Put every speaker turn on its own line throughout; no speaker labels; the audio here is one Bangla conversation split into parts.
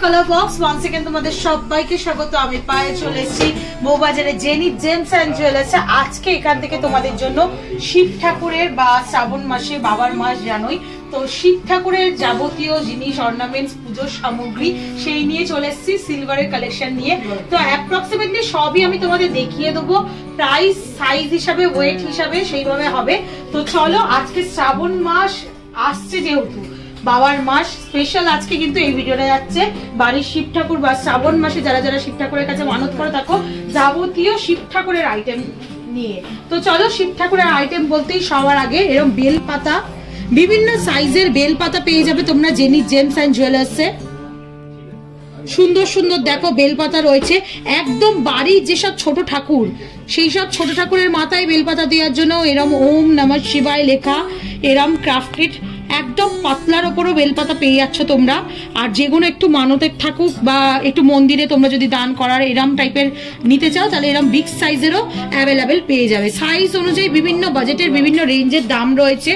কালার বক্স ওয়ান সেকেন্ড তোমাদের সবাইকে স্বাগত। আমি পায়ে চলে এসেছি বউবাজারে জেনি জেমস অ্যান্ড জুয়েলার্সে। আজকে এখান থেকে তোমাদের জন্য শিব ঠাকুরের বা শ্রাবণ মাসে বাবার মাস জানোই তো, শিব ঠাকুরের যাবতীয় জিনিস অর্নামেন্টস পুজোর সামগ্রী সেই নিয়ে চলে এসেছি, সিলভারের কালেকশন নিয়ে। তো অ্যাপ্রক্সিমেটলি সবই আমি তোমাদের দেখিয়ে দেবো, প্রাইস সাইজ হিসাবে ওয়েট হিসাবে সেইভাবে হবে। তো চলো, আজকে শ্রাবণ মাস আসছে যেহেতু বাবার মাস স্পেশাল, আজকে কিন্তু এই ভিডিওটা যাচ্ছে বাড়ির শিব ঠাকুর বা শ্রাবণ মাসে যারা যারা শিব ঠাকুরের কাছে মানত করে থাকো যাবতীয় শিব ঠাকুরের আইটেম নিয়ে। তো চলো, শিব ঠাকুরের আইটেম বলতেই সবার আগে এরকম বেল পাতা, বিভিন্ন সাইজের বেল পাতা পেয়ে যাবে তোমরা জেনি জেমস অ্যান্ড জুয়েলার্সে। সুন্দর সুন্দর দেখো বেলপাতা রয়েছে, একদম বাড়ির যেসব ছোট ঠাকুর সেই সব ছোট ঠাকুরের মাথায় বেলপাতা দেওয়ার জন্য এরম ওম নমঃ শিবায় লেখা এরম ক্রাফটেড একদম পাতলার ওপরও বেলপাতা পেয়ে যাচ্ছ তোমরা। আর যেগুলো একটু মানতের ঠাকুর বা একটু মন্দিরে তোমরা যদি দান করার এরম টাইপের নিতে চাও তাহলে এরম বিগ সাইজেরও অ্যাভেলেবেল পেয়ে যাবে। সাইজ অনুযায়ী বিভিন্ন বাজেটের বিভিন্ন রেঞ্জের দাম রয়েছে।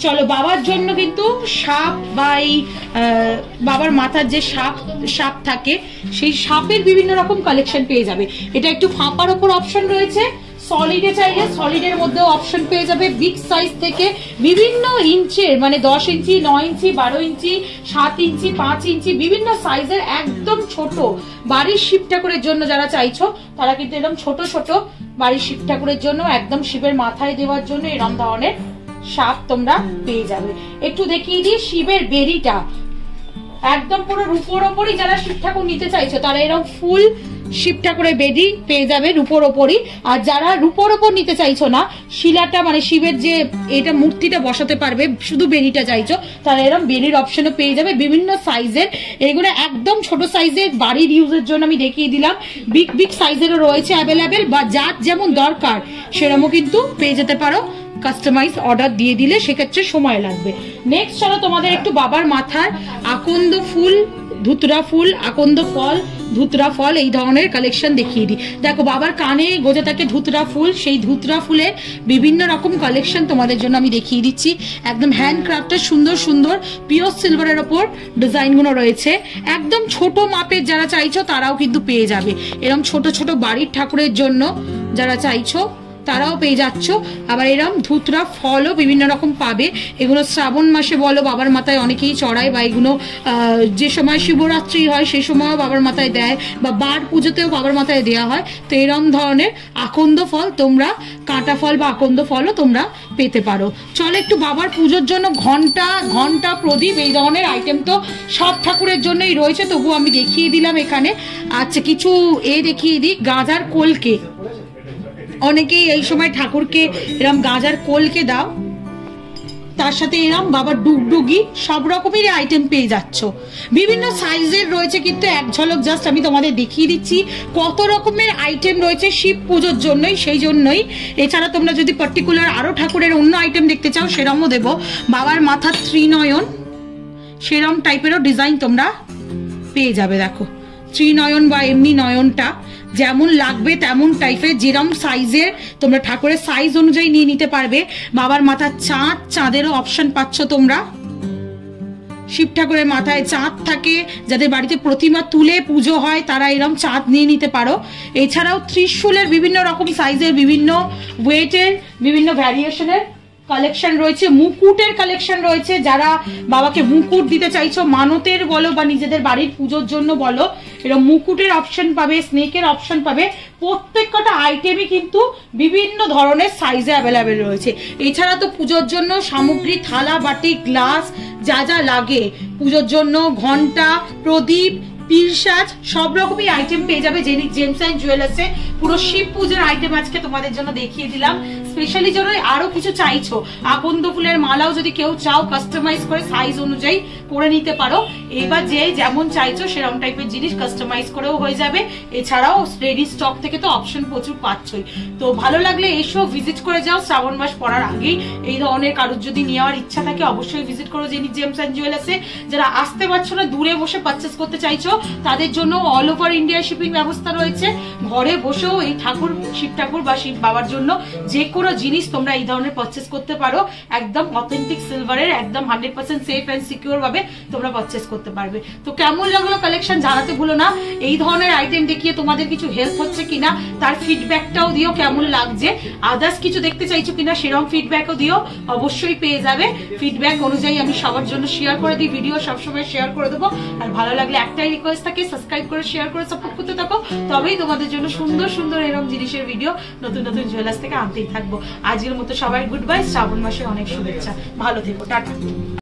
চলো, বাবার জন্য কিন্তু সাপ বা এই বাবার মাথার যে সাপ থাকে সেই সাপের বিভিন্ন রকম কালেকশন পেয়ে যাবে। এটা একটু ফাঁপার ওপর অপশন রয়েছে, সলিডে চাইলে সলিডের মধ্যেও অপশন পেয়ে যাবে। বিগ সাইজ থেকে বিভিন্ন ইঞ্চের, মানে 10 ইঞ্চি, 9 ইঞ্চি, 12 ইঞ্চি, 7 ইঞ্চি, 5 ইঞ্চি, বিভিন্ন সাইজের একদম ছোট বাড়ির শিব ঠাকুরের জন্য যারা চাইছো তারা কিন্তু এরকম ছোট ছোট বাড়ির শিব ঠাকুরের জন্য একদম শিবের মাথায় দেওয়ার জন্য এরকম ধরনের সাপ তোমরা পেয়ে যাবে। একটু দেখিয়ে দিই শিবের বেরিটা, একদম পুরো রূপোর ওপরই যারা শিব ঠাকুর নিতে চাইছো তারা এরকম ফুল শিব ঠাকুরের বেদি পেয়ে যাবে রূপোর ওপরই। আর যারা রূপোর ওপর নিতে চাইছো না, শিলাটা মানে শিবের যে এটা মূর্তিটা বসাতে পারবে, শুধু বেরিটা চাইছো তারা এরকম বেরির অপশনও পেয়ে যাবে বিভিন্ন সাইজের। এগুলো একদম ছোট সাইজের বাড়ির ইউজের জন্য আমি দেখিয়ে দিলাম, বিগ বিগ সাইজেরও রয়েছে অ্যাভেলেবেল, বা যার যেমন দরকার সেরকমও কিন্তু পেয়ে যেতে পারো। কাস্টমাইজ অর্ডার দিয়ে দিলে সেক্ষেত্রে সময় লাগবে। নেক্সট চলো তোমাদের একটু বাবার মাথার আকন্দ ফুল, ধুতরা ফুল, আকন্দ ফল, ধুতরা ফল এই ধরনের কালেকশন দেখিয়ে দিই। দেখো বাবার কানে গোজা থাকে ধুতরা ফুল, সেই ধুতরা ফুলের বিভিন্ন রকম কালেকশন তোমাদের জন্য আমি দেখিয়ে দিচ্ছি। একদম হ্যান্ডক্রাফটের সুন্দর সুন্দর পিওর সিলভারের ওপর ডিজাইনগুলো রয়েছে। একদম ছোট মাপের যারা চাইছো তারাও কিন্তু পেয়ে যাবে। এরকম ছোট ছোট বাড়ির ঠাকুরের জন্য যারা চাইছো তারাও পেয়ে যাচ্ছ। আবার এরকম ধুতরা ফলও বিভিন্ন রকম পাবে। এগুলো শ্রাবণ মাসে বলো বাবার মাথায় অনেকেই চড়ায়, বা এগুলো যে সময় শিবরাত্রি হয় সেই সময়ও বাবার মাথায় দেয়, বা বার পুজোতেও বাবার মাথায় দেওয়া হয়। তো এরকম ধরনের আকন্দ ফল তোমরা, কাঁটা ফল বা আকন্দ ফলও তোমরা পেতে পারো। চলো একটু বাবার পুজোর জন্য ঘন্টা প্রদীপ এই ধরনের আইটেম তো সব ঠাকুরের জন্যই রয়েছে, তবু আমি দেখিয়ে দিলাম এখানে। আচ্ছা, কিছু দেখিয়ে দিই, গাঁজার কলকে, অনেকেই এই সময় ঠাকুরকে এরম গাঁজার কলকে দাও, তার সাথে এরম বাবার ডুগডুগি, সব রকমের আইটেম পেয়ে যাচ্ছ। বিভিন্ন সাইজের রয়েছে, কিন্তু এক ঝলক জাস্ট আমি তোমাদের দেখিয়ে দিচ্ছি কত রকমের আইটেম রয়েছে শিব পুজোর জন্যই, সেই জন্যই। এছাড়া তোমরা যদি পার্টিকুলার আরো ঠাকুরের অন্য আইটেম দেখতে চাও সেরমও দেবো। বাবার মাথার ত্রিনয়ন সেরম টাইপেরও ডিজাইন তোমরা পেয়ে যাবে। দেখো ত্রিনয়ন বা এমনি নয়নটা যেমন লাগবে তেমন টাইপের, যেরম সাইজের তোমরা ঠাকুরের সাইজ অনুযায়ী নিয়ে নিতে পারবে। বাবার মাথার চাঁদেরও অপশন পাচ্ছ তোমরা। শিব ঠাকুরের মাথায় চাঁদ থাকে, যাদের বাড়িতে প্রতিমা তুলে পুজো হয় তারা এরম চাঁদ নিয়ে নিতে পারো। এছাড়াও ত্রিশূলের বিভিন্ন রকম সাইজের, বিভিন্ন ওয়েটের, বিভিন্ন ভ্যারিয়েশনের কালেকশন রয়েছে। মুকুটের কালেকশন রয়েছে, যারা বাবাকে মুকুট দিতে চাইছো মানতের বলো বা নিজেদের বাড়ির পুজোর জন্য বলো, এরকম মুকুটের অপশন পাবে, স্নেকের অপশন পাবে। প্রত্যেকটা আইটেমই কিন্তু বিভিন্ন ধরনের সাইজে অ্যাভেলেবেল রয়েছে। এছাড়া তো পুজোর জন্য সামগ্রী, থালা বাটি, গ্লাস যা যা লাগে পুজোর জন্য, ঘন্টা, প্রদীপ, পিরসাজ সব রকমই আইটেম পেয়ে যাবে জেনি জেমস অ্যান্ড জুয়েলার্সে। পুরো শিব পুজোর আইটেম আজকে তোমাদের জন্য দেখিয়ে দিলাম। স্পেশালি যারা আরো কিছু চাইছো, আকন্দ ফুলের মালাও যদি কেউ চাও কাস্টমাইজ করে সাইজ অনুযায়ী করে নিতে পারো। এবার যে যেমন চাইছো সেরকম টাইপের জিনিস কাস্টমাইজ করেও হয়ে যাবে। এছাড়াও রেডি স্টক থেকে তো অপশন প্রচুর পাচ্ছই। তো ভালো লাগলে এসো, ভিজিট করে যাও। শ্রাবণ মাস পড়ার আগেই এই ধরনের কারোর যদি নেওয়ার ইচ্ছা থাকে অবশ্যই ভিজিট করো জেনি জেমস অ্যান্ড জুয়েলার্সে। যারা আসতে পারছো না, দূরে বসে পারচেস করতে চাইছো, তাদের জন্য অল ওভার ইন্ডিয়া শিপিং ব্যবস্থা রয়েছে। ঘরে বসেও এই ঠাকুর, শিব ঠাকুর বা শিব বাবার জন্য যে কোনো জিনিস তোমরা এই ধরনের পারচেস করতে পারো। একদম অথেন্টিক সিলভারের, একদম 100% সেফ এন্ড সিকিউর ভাবে ভাবে তোমরা পারচেস করতে পারবে। তো কেমন লাগলো কালেকশন জানাতে ভুলো না। এই ধরনের আইটেম দেখিয়ে তোমাদের কিছু হেল্প হচ্ছে কিনা তার ফিডব্যাকটাও দিও, কেমন লাগছে, আদার্স কিছু দেখতে চাইছো কিনা সেরকম ফিডব্যাকও দিও, অবশ্যই পেয়ে যাবে। ফিডব্যাক অনুযায়ী আমি সবার জন্য শেয়ার করে দিই, ভিডিও সবসময় শেয়ার করে দেবো। আর ভালো লাগলে একটাই রিকোয়েস্ট থাকে, সাবস্ক্রাইব করে শেয়ার করে সাপোর্ট করতে থাকো, তবেই তোমাদের জন্য সুন্দর সুন্দর এরকম জিনিসের ভিডিও নতুন নতুন জুয়েলার্স থেকে আনতেই থাকবো। আজকের মতো সবাই গুড বাই, শ্রাবণ মাসে অনেক শুভেচ্ছা, ভালো থেকো, টাটা।